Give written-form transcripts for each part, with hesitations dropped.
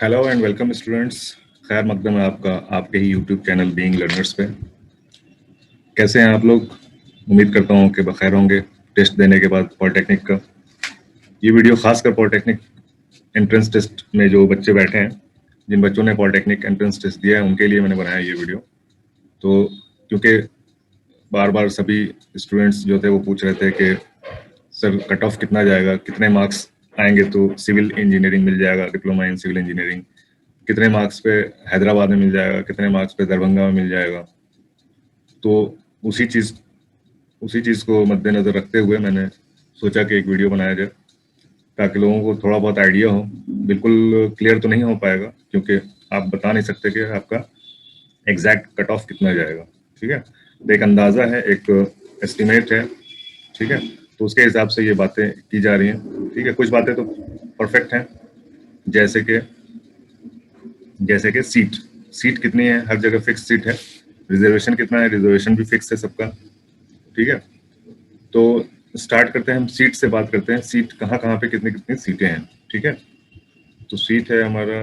Hello and welcome students. खैर मकदम है आपका आपके ही यूट्यूब चैनल बीइंग लर्नर्स पे। कैसे हैं आप लोग? उम्मीद करता हूँ कि बखैर होंगे। टेस्ट देने के बाद पॉलिटेक्निक का ये वीडियो खासकर पॉलिटेक्निक एंट्रेंस टेस्ट में जो बच्चे बैठे हैं, जिन बच्चों ने पॉलिटेक्निक एंट्रेंस टेस्ट दिया है, उनके लिए मैंने बनाया ये वीडियो। तो क्योंकि बार बार सभी स्टूडेंट्स जो थे वो पूछ रहे थे कि सर कट ऑफ कितना जाएगा, कितने मार्क्स आएंगे तो सिविल इंजीनियरिंग मिल जाएगा, डिप्लोमा इन सिविल इंजीनियरिंग कितने मार्क्स पे हैदराबाद में मिल जाएगा, कितने मार्क्स पे दरभंगा में मिल जाएगा। तो उसी चीज़ उसी चीज़ को मद्देनज़र रखते हुए मैंने सोचा कि एक वीडियो बनाया जाए ताकि लोगों को थोड़ा बहुत आइडिया हो। बिल्कुल क्लियर तो नहीं हो पाएगा क्योंकि आप बता नहीं सकते कि आपका एग्जैक्ट कट ऑफ कितना जाएगा। ठीक है, तो एक अंदाज़ा है, एक एस्टिमेट है। ठीक है, तो उसके हिसाब से ये बातें की जा रही हैं। ठीक है, कुछ बातें तो परफेक्ट हैं, जैसे कि सीट सीट कितनी है, हर जगह फिक्स सीट है। रिजर्वेशन कितना है, रिजर्वेशन भी फिक्स है सबका। ठीक है, तो स्टार्ट करते हैं, हम सीट से बात करते हैं। सीट कहाँ कहाँ पे कितनी कितनी सीटें हैं। ठीक है, तो सीट है हमारा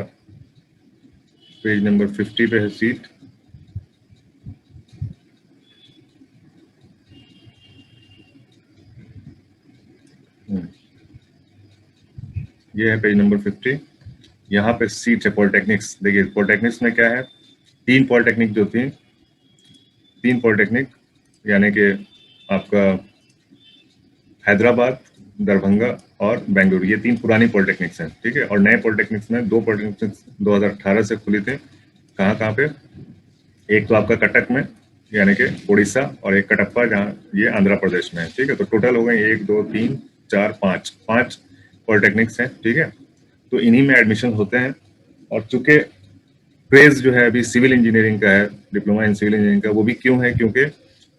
पेज नंबर 50 पे है सीट। ये है पेज नंबर 50। यहाँ पे सीट है पॉलिटेक्निक्स। देखिए पॉलिटेक्निक्स में क्या है, तीन पॉलिटेक्निक जो थी, तीन पॉलिटेक्निक यानी कि आपका हैदराबाद, दरभंगा और बेंगलुरु, ये तीन पुरानी पॉलिटेक्निक्स हैं। ठीक है, और नए पॉलिटेक्निक्स में दो पॉलिटेक्निक्स 2018 से खुली थी। कहाँ कहाँ पे? एक तो आपका कटक में यानी कि उड़ीसा, और एक कटप्पा जहाँ ये आंध्र प्रदेश में है। ठीक है, तो टोटल हो गए 1 2 3 4 5 5 पॉलिटेक्निक्स हैं। ठीक है, तो इन्हीं में एडमिशन होते हैं। और चूंकि क्रेज जो है अभी सिविल इंजीनियरिंग का है, डिप्लोमा इन सिविल इंजीनियरिंग का, वो भी क्यों है? क्योंकि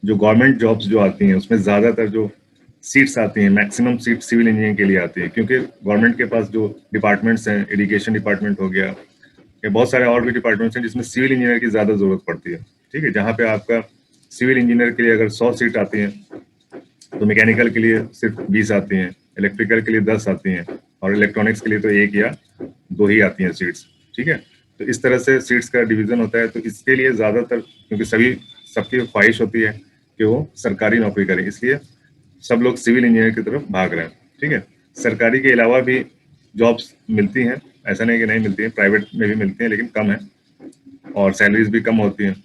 जो गवर्नमेंट जॉब्स जो आती हैं उसमें ज़्यादातर जो सीट्स आती हैं, मैक्सिमम सीट सिविल इंजीनियरिंग के लिए आती है। क्योंकि गवर्नमेंट के पास जो डिपार्टमेंट्स हैं, एजुकेशन डिपार्टमेंट हो गया या बहुत सारे और भी डिपार्टमेंट्स हैं जिसमें सिविल इंजीनियर की ज़्यादा ज़रूरत पड़ती है। ठीक है, जहाँ पे आपका सिविल इंजीनियर के लिए अगर 100 सीट आती हैं तो मैकेनिकल के लिए सिर्फ 20 आती हैं, इलेक्ट्रिकल के लिए 10 आती हैं, और इलेक्ट्रॉनिक्स के लिए तो 1 या 2 ही आती हैं सीट्स। ठीक है, तो इस तरह से सीट्स का डिवीजन होता है। तो इसके लिए ज़्यादातर, क्योंकि सबकी ख्वाहिश होती है कि वो सरकारी नौकरी करें, इसलिए सब लोग सिविल इंजीनियर की तरफ भाग रहे हैं। ठीक है, सरकारी के अलावा भी जॉब्स मिलती हैं, ऐसा नहीं कि नहीं मिलती हैं, प्राइवेट में भी मिलती हैं लेकिन कम है, और सैलरीज भी कम होती हैं।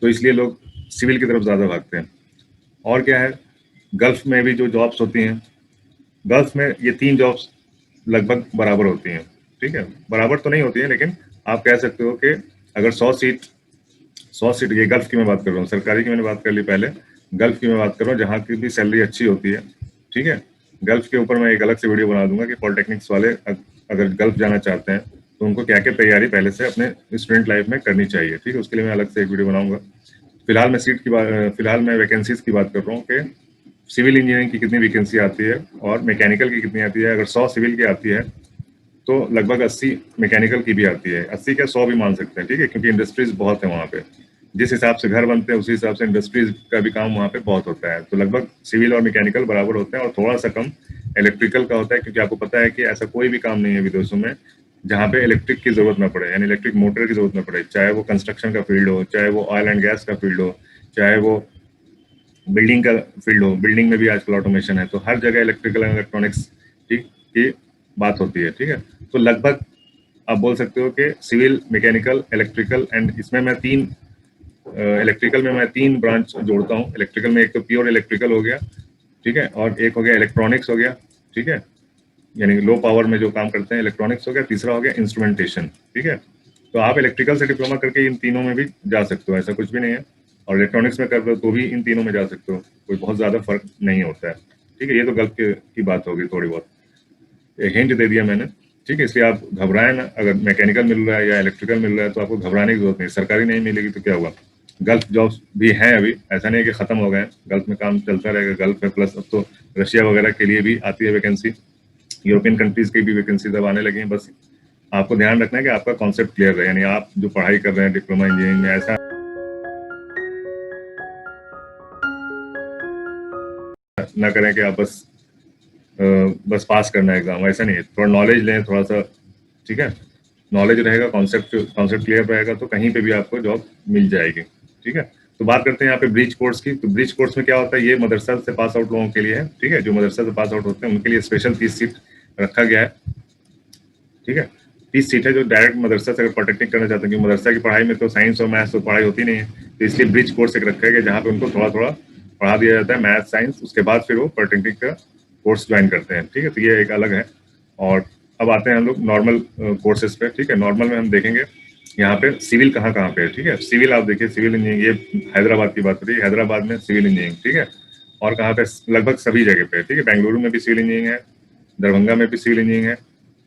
तो इसलिए लोग सिविल की तरफ ज़्यादा भागते हैं। और क्या है, गल्फ में भी जो जॉब्स होती हैं, गल्फ में ये तीन जॉब्स लगभग बराबर होती हैं। ठीक है, बराबर तो नहीं होती है लेकिन आप कह सकते हो कि अगर 100 सीट, ये गल्फ की मैं बात कर रहा हूँ, सरकारी की मैंने बात कर ली पहले, गल्फ की मैं बात कर रहा हूँ जहाँ की भी सैलरी अच्छी होती है। ठीक है, गल्फ के ऊपर मैं एक अलग से वीडियो बना दूंगा कि पॉलिटेक्निक्स वाले अगर गल्फ जाना चाहते हैं तो उनको क्या क्या तैयारी पहले से अपने स्टूडेंट लाइफ में करनी चाहिए। ठीक है, उसके लिए मैं अलग से एक वीडियो बनाऊंगा। फिलहाल मैं वैकेंसीज की बात कर रहा हूँ कि सिविल इंजीनियरिंग की कितनी वैकेंसी आती है और मैकेनिकल की कितनी आती है। अगर 100 सिविल की आती है तो लगभग 80 मैकेनिकल की भी आती है, 80 क्या 100 भी मान सकते हैं। ठीक है, क्योंकि इंडस्ट्रीज बहुत है वहाँ पे, जिस हिसाब से घर बनते हैं उसी हिसाब से इंडस्ट्रीज का भी काम वहाँ पे बहुत होता है। तो लगभग सिविल और मैकेनिकल बराबर होते हैं, और थोड़ा सा कम इलेक्ट्रिकल का होता है, क्योंकि आपको पता है कि ऐसा कोई भी काम नहीं है विदेशों में जहाँ पे इलेक्ट्रिक की जरूरत ना पड़े, यानी इलेक्ट्रिक मोटर की जरूरत ना पड़े, चाहे वो कंस्ट्रक्शन का फील्ड हो, चाहे वो ऑयल एंड गैस का फील्ड हो, चाहे वो बिल्डिंग का फील्ड हो। बिल्डिंग में भी आजकल ऑटोमेशन है, तो हर जगह इलेक्ट्रिकल एंड इलेक्ट्रॉनिक्स ठीक की बात होती है। ठीक है, तो लगभग आप बोल सकते हो कि सिविल, मैकेनिकल, इलेक्ट्रिकल एंड इसमें मैं इलेक्ट्रिकल में मैं तीन ब्रांच जोड़ता हूँ। इलेक्ट्रिकल में एक तो प्योर इलेक्ट्रिकल हो गया, ठीक है, और एक हो गया इलेक्ट्रॉनिक्स हो गया। ठीक है, यानी लो पावर में जो काम करते हैं, इलेक्ट्रॉनिक्स हो गया। तीसरा हो गया इंस्ट्रूमेंटेशन। ठीक है, तो आप इलेक्ट्रिकल से डिप्लोमा करके इन तीनों में भी जा सकते हो, ऐसा कुछ भी नहीं है। और इलेक्ट्रॉनिक्स में कर रहे हो तो भी इन तीनों में जा सकते हो, कोई बहुत ज़्यादा फर्क नहीं होता है। ठीक है, ये तो गल्फ की बात होगी, थोड़ी बहुत एक हिंट दे दिया मैंने। ठीक है, इसलिए आप घबराएं ना। अगर मैकेनिकल मिल रहा है या इलेक्ट्रिकल मिल रहा है तो आपको घबराने की जरूरत नहीं। सरकारी नहीं मिलेगी तो क्या हुआ, गल्फ जॉब्स भी हैं अभी, ऐसा नहीं है कि ख़त्म हो गए हैं। गल्फ में काम चलता रहेगा। गल्फ है, प्लस अब तो रशिया वगैरह के लिए भी आती है वैकेंसी, यूरोपियन कंट्रीज की भी वैकेंसीज अब आने लगी हैं। बस आपको ध्यान रखना है कि आपका कॉन्सेप्ट क्लियर रहे, यानी आप जो पढ़ाई कर रहे हैं डिप्लोमा इंजीनियरिंग में, ऐसा ना करें कि आप बस पास करना है एग्जाम, ऐसा नहीं है। थोड़ा नॉलेज लें, थोड़ा सा। ठीक है, नॉलेज रहेगा, कॉन्सेप्ट क्लियर रहेगा तो कहीं पे भी आपको जॉब मिल जाएगी। ठीक है, तो बात करते हैं यहाँ पे ब्रिज कोर्स की। तो ब्रिज कोर्स में क्या होता है, ये मदरसा से पास आउट लोगों के लिए है। ठीक है, जो मदरसा से पास आउट होते हैं उनके लिए स्पेशल 30 सीट रखा गया है। ठीक है, 30 सीट है जो डायरेक्ट मदरसा से अगर पॉलिटेक्निक करना चाहते हैं, क्योंकि मदरसा की पढ़ाई में तो साइंस और मैथ्स तो पढ़ाई होती नहीं है, तो इसलिए ब्रिज कोर्स एक रखा गया जहाँ पे उनको थोड़ा थोड़ा पढ़ा दिया जाता है मैथ साइंस, उसके बाद फिर वो पॉलिटेक्निक का कोर्स ज्वाइन करते हैं। ठीक है, तो ये एक अलग है। और अब आते हैं हम लोग नॉर्मल कोर्सेज पे। ठीक है, नॉर्मल में हम देखेंगे यहाँ पे सिविल कहाँ कहाँ पे है। ठीक है, सिविल आप देखिए, सिविल इंजीनियरिंग, ये हैदराबाद की बात करिए, हैदराबाद में सिविल इंजीनियरिंग। ठीक है, और कहाँ पे, लगभग सभी जगह पे। ठीक है, बेंगलुरु में भी सिविल इंजीनियरिंग है, दरभंगा में भी सिविल इंजीनियरिंग है।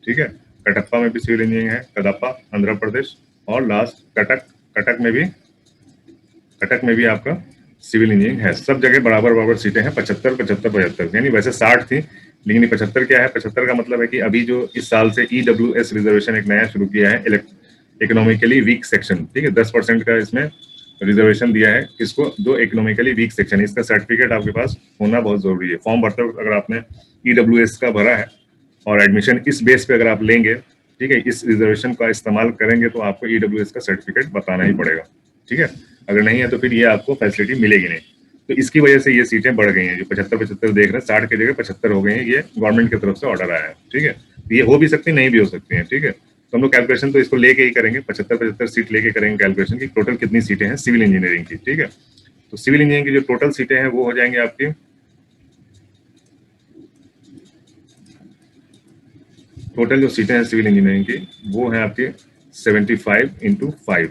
ठीक है, कटप्पा में भी सिविल इंजीनियरिंग है, कदप्पा आंध्र प्रदेश, और लास्ट कटक, कटक में भी आपका सिविल इंजीनियरिंग है। सब जगह बराबर बराबर सीटें हैं, 75 75 75, यानी वैसे 60 थी लेकिन 75 क्या है, 75 का मतलब है कि अभी जो इस साल से EWS रिजर्वेशन एक नया शुरू किया है, इकोनॉमिकली वीक सेक्शन। ठीक है, 10% का इसमें रिजर्वेशन दिया है किसको, जो इकोनॉमिकली वीक सेक्शन, इसका सर्टिफिकेट आपके पास होना बहुत जरूरी है। फॉर्म भरते वक्त अगर आपने EWS का भरा है और एडमिशन इस बेस पे अगर आप लेंगे, ठीक है, इस रिजर्वेशन का इस्तेमाल करेंगे तो आपको EWS का सर्टिफिकेट बताना ही पड़ेगा। ठीक है, अगर नहीं है तो फिर ये आपको फैसिलिटी मिलेगी नहीं। तो इसकी वजह से ये सीटें बढ़ गई हैं, जो 75 देख रहे हैं 60 की जगह 75 हो गई हैं, ये गवर्नमेंट की तरफ से ऑर्डर आया है। ठीक है, तो ये हो भी सकती है, नहीं भी हो सकती है। ठीक है, तो हम लोग कैलकुलेशन तो इसको लेके ही करेंगे, 75 सीट लेके करेंगे कैलकुलेशन की टोटल कितनी सीटें हैं सिविल इंजीनियरिंग की। ठीक है, तो सिविल इंजीनियरिंग की जो टोटल सीटें हैं वो हो जाएंगे आपकी, टोटल जो सीटें हैं सिविल इंजीनियरिंग की वो है आपकी 75 × 5,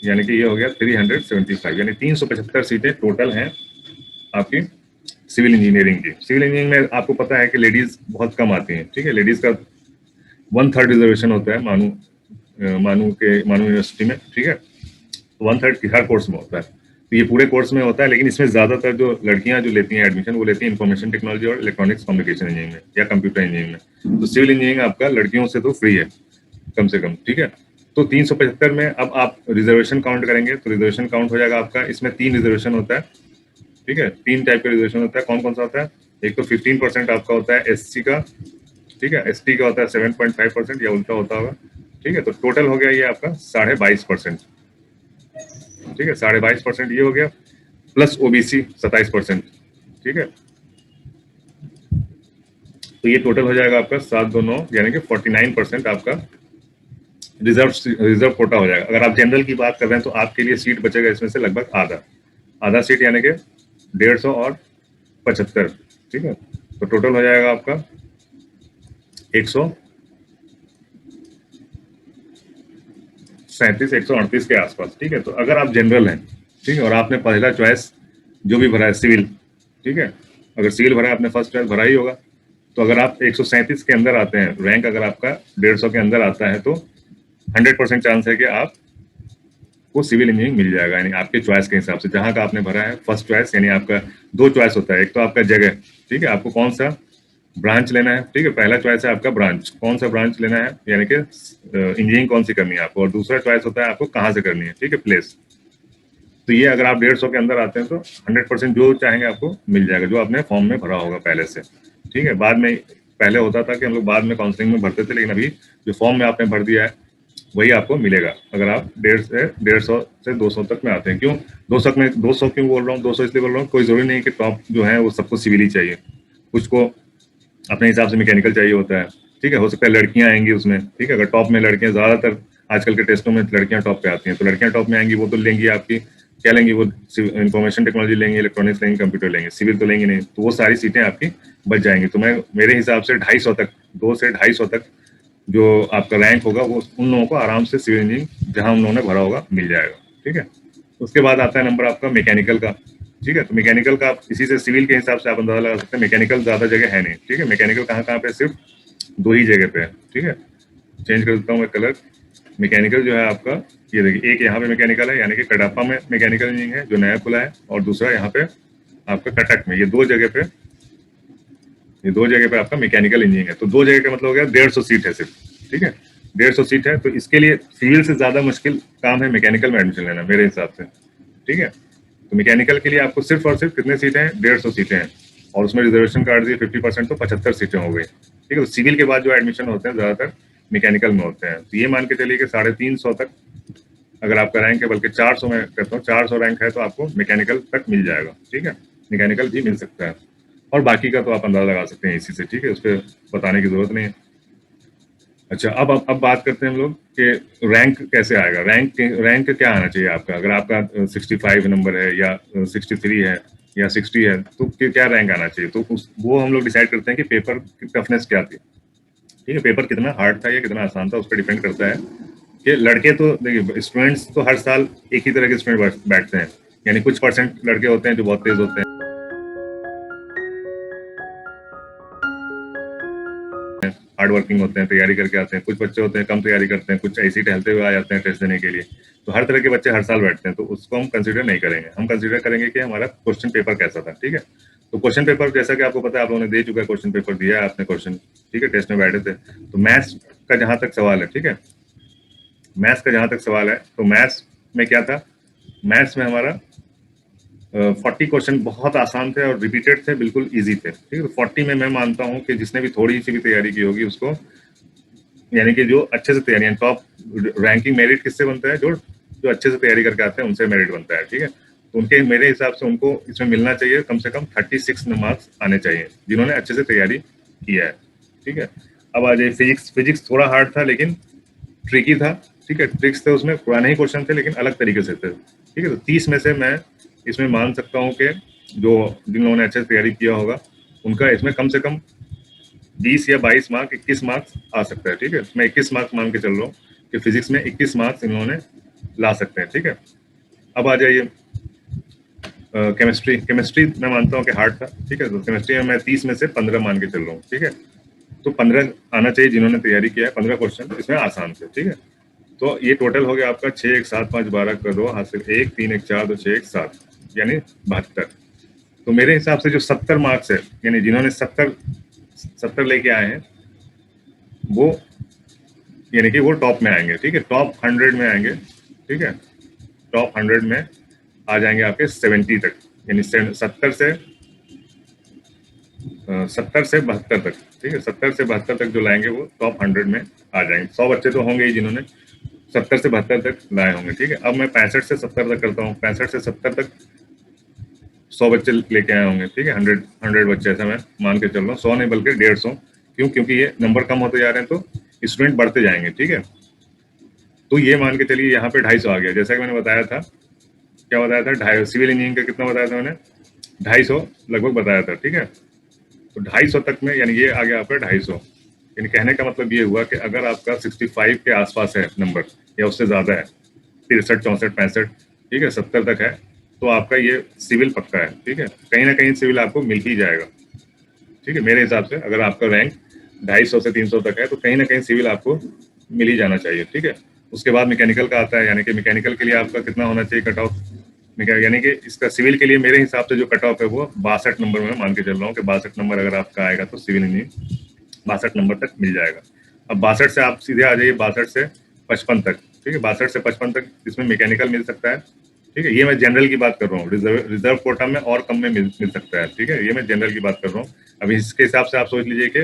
यानी कि ये हो गया 375, यानी 375 सीटें टोटल हैं आपकी सिविल इंजीनियरिंग की। सिविल इंजीनियरिंग में आपको पता है कि लेडीज बहुत कम आती हैं। ठीक है, लेडीज का 1/3 रिजर्वेशन होता है मानू यूनिवर्सिटी में। ठीक है, 1/3 हर कोर्स में होता है, तो ये पूरे कोर्स में होता है, लेकिन इसमें ज्यादातर जो लड़कियां जो लेती हैं एडमिशन, वो लेती हैं इंफॉर्मेशन टेक्नोलॉजी और इलेक्ट्रॉनिक्स कम्युनिकेशन इंजीनियरिंग में या कंप्यूटर इंजीनियरिंग में। तो सिविल इंजीनियरिंग आपका लड़कियों से तो फ्री है कम से कम। ठीक है, तो 375 में अब आप रिजर्वेशन काउंट करेंगे तो रिजर्वेशन काउंट हो जाएगा आपका, इसमें 3 रिजर्वेशन होता है। ठीक है, 3 टाइप का रिजर्वेशन होता है। कौन कौन सा होता है, एक तो 15% आपका होता है SC का। ठीक है, ST का होता है 7.5% या उल्टा होता होगा। ठीक है, तो टोटल हो गया ये आपका 22.5%। ठीक है, 22.5% ये हो गया, प्लस OBC 27%। ठीक है, तो ये टोटल हो जाएगा आपका 729, यानी कि 49% आपका रिजर्व कोटा हो जाएगा। अगर आप जनरल की बात कर रहे हैं तो आपके लिए सीट बचेगा इसमें से लगभग आधा सीट, यानी कि 150 और 75। ठीक है, तो टोटल हो जाएगा आपका 137 138 के आसपास। ठीक है, तो अगर आप जनरल हैं, ठीक है, और आपने पहला चॉइस जो भी भरा है सिविल, ठीक है, अगर सिविल भरा है आपने फर्स्ट चॉइस भरा ही होगा, तो अगर आप 137 के अंदर आते हैं, रैंक अगर आपका 150 के अंदर आता है, तो 100% चांस है कि आप को सिविल इंजीनियरिंग मिल जाएगा, यानी आपके चॉइस के हिसाब से जहां का आपने भरा है फर्स्ट चॉइस। यानी आपका 2 चॉइस होता है, एक तो आपका जगह, ठीक है, आपको कौन सा ब्रांच लेना है। ठीक है, पहला चॉइस है आपका ब्रांच, कौन सा ब्रांच लेना है, यानी कि इंजीनियरिंग कौन सी करनी है आपको, और दूसरा चॉइस होता है आपको कहाँ से करनी है। ठीक है, प्लेस। तो ये अगर आप 150 के अंदर आते हैं तो 100% जो चाहेंगे आपको मिल जाएगा, जो आपने फॉर्म में भरा होगा पहले से। ठीक है, बाद में पहले होता था कि हम लोग बाद में काउंसलिंग में भरते थे, लेकिन अभी जो फॉर्म में आपने भर दिया है वही आपको मिलेगा अगर आप 150 से 200 तक में आते हैं। क्यों 200 क्यों बोल रहा हूँ, 200 इसलिए बोल रहा हूँ, कोई जरूरी नहीं कि टॉप जो है वो सबको सिविल ही चाहिए, कुछ को अपने हिसाब से मैकेनिकल चाहिए होता है। ठीक है, हो सकता है लड़कियां आएंगी उसमें। ठीक है, अगर टॉप में लड़कियां, ज्यादातर आजकल के टेस्टों में लड़कियां टॉप पे आती हैं, तो लड़कियां टॉप में आएंगी, वो तो लेंगी आपकी क्या लेंगी, वो इन्फॉर्मेशन टेक्नोलॉजी लेंगे, इलेक्ट्रॉनिक्स लेंगे, कंप्यूटर लेंगे, सिविल तो लेंगे नहीं, तो वो सारी सीटें आपकी बच जाएंगी। तो मैं मेरे हिसाब से 250 तक, 2 से 250 तक जो आपका रैंक होगा वो उन लोगों को आराम से सिविल इंजीनियरिंग जहां उन लोगों ने भरा होगा मिल जाएगा। ठीक है, उसके बाद आता है नंबर आपका मैकेनिकल का। ठीक है, तो मैकेनिकल का आप इसी से सिविल के हिसाब से आप अंदाजा लगा सकते हैं। मैकेनिकल ज्यादा जगह है नहीं। ठीक है, मैकेनिकल कहाँ कहाँ पे, सिर्फ 2 ही जगह पे है। ठीक है, चेंज कर देता हूँ मैं कलर। मैकेनिकल जो है आपका, ये देखिए, एक यहाँ पे मैकेनिकल है, यानी कि कडापा में मैकेनिकल इंजीनियरिंग है जो नया खुला है, और दूसरा यहाँ पे आपका कटक में। ये 2 जगह पे आपका मैकेनिकल इंजीनियरिंग है। तो 2 जगह का मतलब हो गया 150 सीट है सिर्फ। ठीक है, 150 सीट है, तो इसके लिए सिविल से ज्यादा मुश्किल काम है मैकेनिकल में एडमिशन लेना मेरे हिसाब से। ठीक है, तो मैकेनिकल के लिए आपको सिर्फ और सिर्फ कितने सीटें हैं, 150 सीटें हैं, और उसमें रिजर्वेशन काट दिए 50%, तो 75 सीटें हो गई। ठीक है, तो सिविल के बाद जो एडमिशन होते हैं ज्यादातर मैकेनिकल में होते हैं। तो ये मान के चलिए कि 350 तक अगर आपका रैंक है, बल्कि 400 में कहता हूँ, 400 रैंक है तो आपको मैकेनिकल तक मिल जाएगा। ठीक है, मैकेनिकल भी मिल सकता है, और बाकी का तो आप अंदाजा लगा सकते हैं इसी से। ठीक है, उस पर बताने की जरूरत नहीं है। अच्छा, अब बात करते हैं हम लोग कि रैंक कैसे आएगा। रैंक क्या आना चाहिए आपका। अगर आपका 65 नंबर है या 63 है या 60 है, तो क्या रैंक आना चाहिए। तो वो हम लोग डिसाइड करते हैं कि पेपर की टफनेस क्या थी। ठीक है, पेपर कितना हार्ड था या कितना आसान था, उस पर डिपेंड करता है कि लड़के तो देखिए, स्टूडेंट्स तो हर साल एक ही तरह के स्टूडेंट बैठते हैं, यानी कुछ परसेंट लड़के होते हैं जो बहुत तेज होते हैं, हार्ड वर्किंग होते हैं, तैयारी करके आते हैं। कुछ बच्चे होते हैं कम तैयारी करते हैं, कुछ ऐसे ही टहलते हुए आ जाते हैं टेस्ट देने के लिए। तो हर तरह के बच्चे हर साल बैठते हैं, तो उसको हम कंसीडर नहीं करेंगे। हम कंसीडर करेंगे कि हमारा क्वेश्चन पेपर कैसा था। ठीक है, तो क्वेश्चन पेपर जैसा कि आपको पता है, आप लोगों ने दे चुका है, क्वेश्चन पेपर दिया है आपने क्वेश्चन। ठीक है, टेस्ट में बैठे थे। तो मैथ्स का जहां तक सवाल है, ठीक है, मैथ्स का जहां तक सवाल है, तो मैथ्स में क्या था, मैथ्स में हमारा 40 क्वेश्चन बहुत आसान थे और रिपीटेड थे, बिल्कुल इजी थे। ठीक है, तो 40 में मैं मानता हूं कि जिसने भी थोड़ी सी भी तैयारी की होगी उसको, यानी कि जो अच्छे से तैयारी, टॉप रैंकिंग मेरिट किससे बनता है, जो जो अच्छे से तैयारी करके आते हैं उनसे मेरिट बनता है। ठीक है, तो उनके मेरे हिसाब से उनको इसमें मिलना चाहिए कम से कम 36 मार्क्स आने चाहिए, जिन्होंने अच्छे से तैयारी किया है। ठीक है, अब आ जाइए फिजिक्स। फिजिक्स थोड़ा हार्ड था लेकिन ट्रिकी था। ठीक है, ट्रिक्स थे उसमें, पुराने ही क्वेश्चन थे लेकिन अलग तरीके से थे। ठीक है, तो 30 में से मैं इसमें मान सकता हूँ कि जो जिन लोगों ने अच्छे से तैयारी किया होगा उनका इसमें कम से कम 20 या 22 मार्क, 21 मार्क्स आ सकता है। ठीक है, मैं 21 मार्क्स मान के चल रहा हूँ कि फिजिक्स में 21 मार्क्स इन्होंने ला सकते हैं। ठीक है, अब आ जाइए केमिस्ट्री। केमिस्ट्री मैं मानता हूँ कि हार्ड था। ठीक है, तो केमिस्ट्री में मैं 30 में से 15 मान के चल रहा हूँ। ठीक है, तो 15 आना चाहिए जिन्होंने तैयारी किया है। 15 क्वेश्चन इसमें आसान थे। ठीक है, तो ये टोटल हो गया आपका 6 1 7 5 12 का 2 हाथ से 1 3 1 4 2 6 1 7, यानी 72। तो मेरे हिसाब से जो 70 मार्क्स है, यानी जिन्होंने 70 लेके आए हैं, वो यानी कि वो टॉप में आएंगे। ठीक है, टॉप 100 में आएंगे। ठीक है, टॉप 100 में आ जाएंगे आपके 70 तक, यानी 70 से 72 तक। ठीक है, 70 से 72 तक जो लाएंगे वो टॉप 100 में आ जाएंगे। 100 बच्चे तो होंगे ही जिन्होंने 70 से 72 तक लाए होंगे। ठीक है, अब मैं 65 से 70 तक करता हूँ। 65 से 70 तक 100 बच्चे लेके आए होंगे। ठीक है, 100 बच्चे, ऐसा मैं मान के चल रहा हूँ। 100 नहीं बल्कि 150। क्यों? क्योंकि ये नंबर कम होते जा रहे हैं तो स्टूडेंट बढ़ते जाएंगे। ठीक है, तो ये मान के चलिए यहाँ पे 250 आ गया। जैसा कि मैंने बताया था, क्या बताया था, 250 सिविल इंजीनियरिंग का कितना बताया था मैंने, 250 लगभग बताया था। ठीक है, तो 250 तक में, यानी ये आ गया आपका 250। यानी कहने का मतलब ये हुआ कि अगर आपका 65 के आसपास है नंबर या उससे ज़्यादा है, 63 64 65, ठीक है, 70 तक है, तो आपका ये सिविल पक्का है। ठीक है, कहीं ना कहीं सिविल आपको मिल ही जाएगा। ठीक है, मेरे हिसाब से अगर आपका रैंक 250 से 300 तक है तो कहीं ना कहीं सिविल आपको मिल ही जाना चाहिए। ठीक है, उसके बाद मैकेनिकल का आता है, यानी कि मैकेनिकल के लिए आपका कितना होना चाहिए कट ऑफ, यानी कि इसका सिविल के लिए मेरे हिसाब से जो कट ऑफ है वो 62 नंबर में मान के चल रहा हूँ कि 62 नंबर अगर आपका आएगा तो सिविल इंजीनियरिंग 62 नंबर तक मिल जाएगा। अब 62 से आप सीधे आ जाइए 62 से 55 तक। ठीक है, 62 से 55 तक इसमें मैकेनिकल मिल सकता है। ठीक है, ये मैं जनरल की बात कर रहा हूँ, रिजर्व कोटा में और कम में मिल सकता है। ठीक है, ये मैं जनरल की बात कर रहा हूँ। अब इसके हिसाब से आप सोच लीजिए कि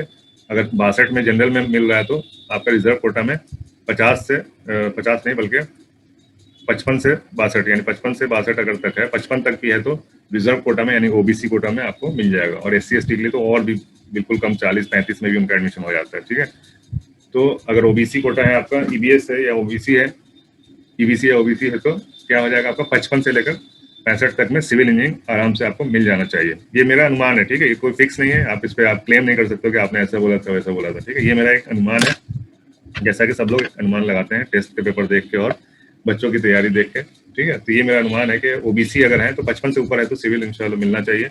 अगर 62 में जनरल में मिल रहा है तो आपका रिजर्व कोटा में 50 से 50 नहीं बल्कि 55 से 62, यानी 55 से 62 अगर तक है, 55 तक भी है तो रिजर्व कोटा में यानी ओबीसी कोटा में आपको मिल जाएगा। और SC ST के लिए तो और भी बिल्कुल कम, 40 35 में भी उनका एडमिशन हो जाता है। ठीक है, तो अगर ओबीसी कोटा है आपका, EBS है या ओबीसी है, EBC या ओबीसी है, तो क्या हो जाएगा आपका 55 से लेकर 65 तक में सिविल इंजीनियरिंग आराम से आपको मिल जाना चाहिए। ये मेरा अनुमान है। ठीक है, ये कोई फिक्स नहीं है, आप इस पर आप क्लेम नहीं कर सकते हो कि आपने ऐसा बोला था वैसा बोला था। ठीक है, ये मेरा एक अनुमान है, जैसा कि सब लोग अनुमान लगाते हैं टेस्ट के पेपर देख के और बच्चों की तैयारी देख के। ठीक है, तो ये मेरा अनुमान है कि ओबीसी अगर है तो 55 से ऊपर है तो सिविल इंशाल्लाह मिलना चाहिए,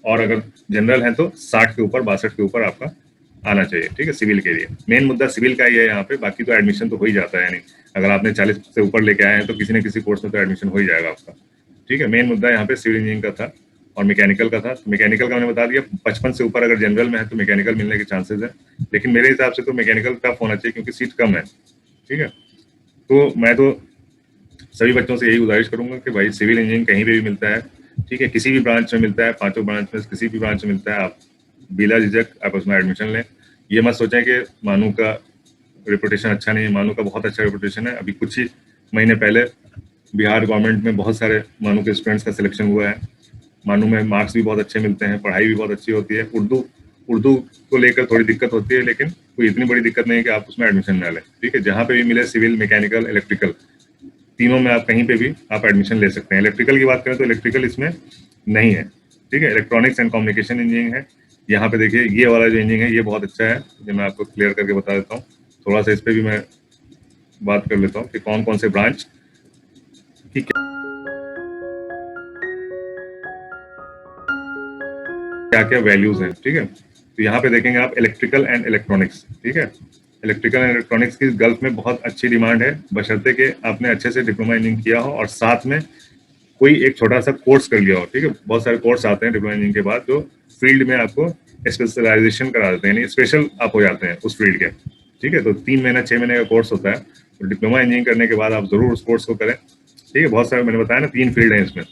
और अगर जनरल है तो 60 के ऊपर 62 के ऊपर आपका आना चाहिए। ठीक है, सिविल के लिए मेन मुद्दा सिविल का ही है यहाँ पे, बाकी तो एडमिशन तो हो ही जाता है। यानी अगर आपने 40 से ऊपर लेके आए हैं तो किसी न किसी कोर्स में तो एडमिशन हो ही जाएगा आपका। ठीक है, मेन मुद्दा यहाँ पे सिविल इंजीनियरिंग का था और मैकेनिकल का था। मैकेनिकल का मैंने बता दिया, 55 से ऊपर अगर जनरल में है तो मैकेनिकल मिलने के चांसेस है, लेकिन मेरे हिसाब से तो मैकेनिकल टफ होना चाहिए क्योंकि सीट कम है। ठीक है, तो मैं तो सभी बच्चों से यही गुजारिश करूंगा कि भाई सिविल इंजीनियरिंग कहीं पे भी मिलता है। ठीक है, किसी भी ब्रांच में मिलता है, 5 ब्रांच में किसी भी ब्रांच में मिलता है, आप बिला झिझक आप उसमें एडमिशन लें। ये मत सोचें कि मानू का रेपुटेशन अच्छा नहीं है, मानू का बहुत अच्छा रेपुटेशन है। अभी कुछ ही महीने पहले बिहार गवर्नमेंट में बहुत सारे मानू के स्टूडेंट्स का सिलेक्शन हुआ है। मानू में मार्क्स भी बहुत अच्छे मिलते हैं, पढ़ाई भी बहुत अच्छी होती है। उर्दू उर्दू को लेकर थोड़ी दिक्कत होती है, लेकिन कोई इतनी बड़ी दिक्कत नहीं है कि आप उसमें एडमिशन ना लें। ठीक है, जहाँ पे भी मिले, सिविल, मैकेनिकल, इलेक्ट्रिकल, तीनों में आप कहीं पे भी आप एडमिशन ले सकते हैं। इलेक्ट्रिकल की बात करें तो इलेक्ट्रिकल इसमें नहीं है। ठीक है, इलेक्ट्रॉनिक्स एंड कम्युनिकेशन इंजीनियरिंग है। यहाँ पे देखिए ये वाला जो इंजीनियरिंग है ये बहुत अच्छा है, ये मैं आपको क्लियर करके बता देता हूँ। थोड़ा सा इस पर भी मैं बात कर लेता हूँ कि कौन कौन से ब्रांच की क्या क्या वैल्यूज हैं। ठीक है, तो यहाँ पे देखेंगे आप इलेक्ट्रिकल एंड इलेक्ट्रॉनिक्स। ठीक है, इलेक्ट्रिकल एंड इलेक्ट्रॉनिक्स की गल्फ में बहुत अच्छी डिमांड है, बशर्ते कि आपने अच्छे से डिप्लोमा इंजीनियरिंग किया हो और साथ में कोई एक छोटा सा कोर्स कर लिया हो। ठीक है, बहुत सारे कोर्स आते हैं डिप्लोमा इंजीनियरिंग के बाद जो फील्ड में आपको स्पेशलाइजेशन करा देते हैं, यानी स्पेशल आप हो जाते हैं उस फील्ड के। ठीक है, तो 3 महीना 6 महीने का कोर्स होता है, तो डिप्लोमा इंजीनियरिंग करने के बाद आप जरूर उस कोर्स को करें। ठीक है, बहुत सारे मैंने बताया ना 3 फील्ड है इसमें।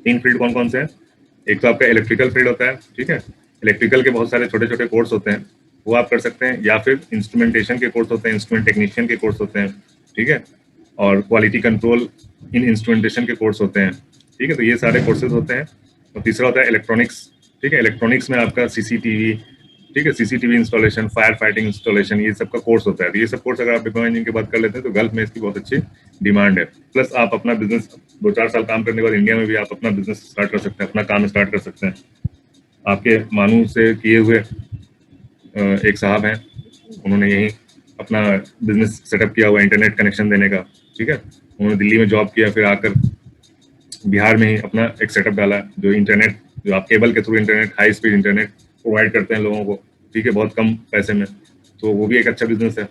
3 फील्ड कौन कौन से हैं? एक तो आपका इलेक्ट्रिकल फील्ड होता है। ठीक है, इलेक्ट्रिकल के बहुत सारे छोटे छोटे कोर्स होते हैं, वो आप कर सकते हैं, या फिर इंस्ट्रूमेंटेशन के कोर्स होते हैं, इंस्ट्रूमेंट टेक्नीशियन के कोर्स होते हैं। ठीक है, और क्वालिटी कंट्रोल इन इंस्ट्रूमेंटेशन के कोर्स होते हैं। ठीक है, तो ये सारे कोर्सेज होते हैं। और तीसरा होता है इलेक्ट्रॉनिक्स। ठीक है, इलेक्ट्रॉनिक्स में आपका सीसीटीवी, ठीक है, CCTV installation, fire fighting installation, ये सब का कोर्स होता है। तो ये सब कोर्स अगर आप डिप्लोमा इंजीनियरिंग के बाद कर लेते हैं तो गल्फ में इसकी बहुत अच्छी डिमांड है। प्लस आप अपना बिजनेस 2-4 साल काम करने के बाद इंडिया में भी आप अपना बिजनेस स्टार्ट कर सकते हैं, अपना काम स्टार्ट कर सकते हैं। आपके मानू से किए हुए एक साहब हैं, उन्होंने यही अपना बिजनेस सेटअप किया हुआ, इंटरनेट कनेक्शन देने का। ठीक है, उन्होंने दिल्ली में जॉब किया, फिर आकर बिहार में ही अपना एक सेटअप डाला, जो इंटरनेट, जो आप केबल के through internet, high speed internet provide करते हैं लोगों को। ठीक है, बहुत कम पैसे में, तो वो भी एक अच्छा बिजनेस है।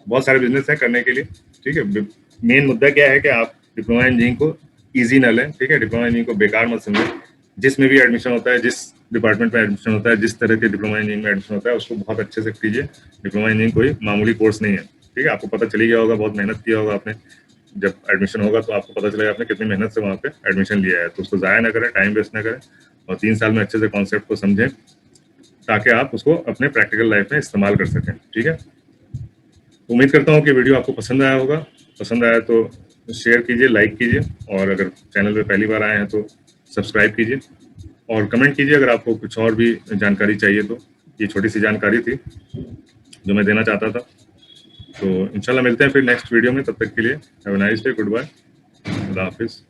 बहुत सारे बिजनेस है करने के लिए। ठीक है, मेन मुद्दा क्या है कि आप डिप्लोमा इंजीनियरिंग को ईजी न लें। ठीक है, डिप्लोमा इंजीनियरिंग को बेकार मत समझें। जिसमें भी एडमिशन होता है, जिस डिपार्टमेंट में एडमिशन होता है, जिस तरह के डिप्लोमा इंजीनियरिंग में एडमिशन होता है, उसको बहुत अच्छे से कीजिए। डिप्लोमा इंजीनियरिंग कोई मामूली कोर्स नहीं है। ठीक है, आपको पता चली गया होगा, बहुत मेहनत किया होगा आपने। जब एडमिशन होगा तो आपको पता चलेगा आपने कितनी मेहनत से वहाँ पे एडमिशन लिया है। तो उसको ज़ाया ना करें, टाइम वेस्ट ना करें, और 3 साल में अच्छे से कॉन्सेप्ट को समझें ताकि आप उसको अपने प्रैक्टिकल लाइफ में इस्तेमाल कर सकें। ठीक है, उम्मीद करता हूँ कि वीडियो आपको पसंद आया होगा। पसंद आया तो शेयर कीजिए, लाइक कीजिए, और अगर चैनल पे पहली बार आए हैं तो सब्सक्राइब कीजिए, और कमेंट कीजिए अगर आपको कुछ और भी जानकारी चाहिए तो। ये छोटी सी जानकारी थी जो मैं देना चाहता था। तो इंशाल्लाह मिलते हैं फिर नेक्स्ट वीडियो में, तब तक के लिए have a nice day, goodbye, खुदा हाफिज़।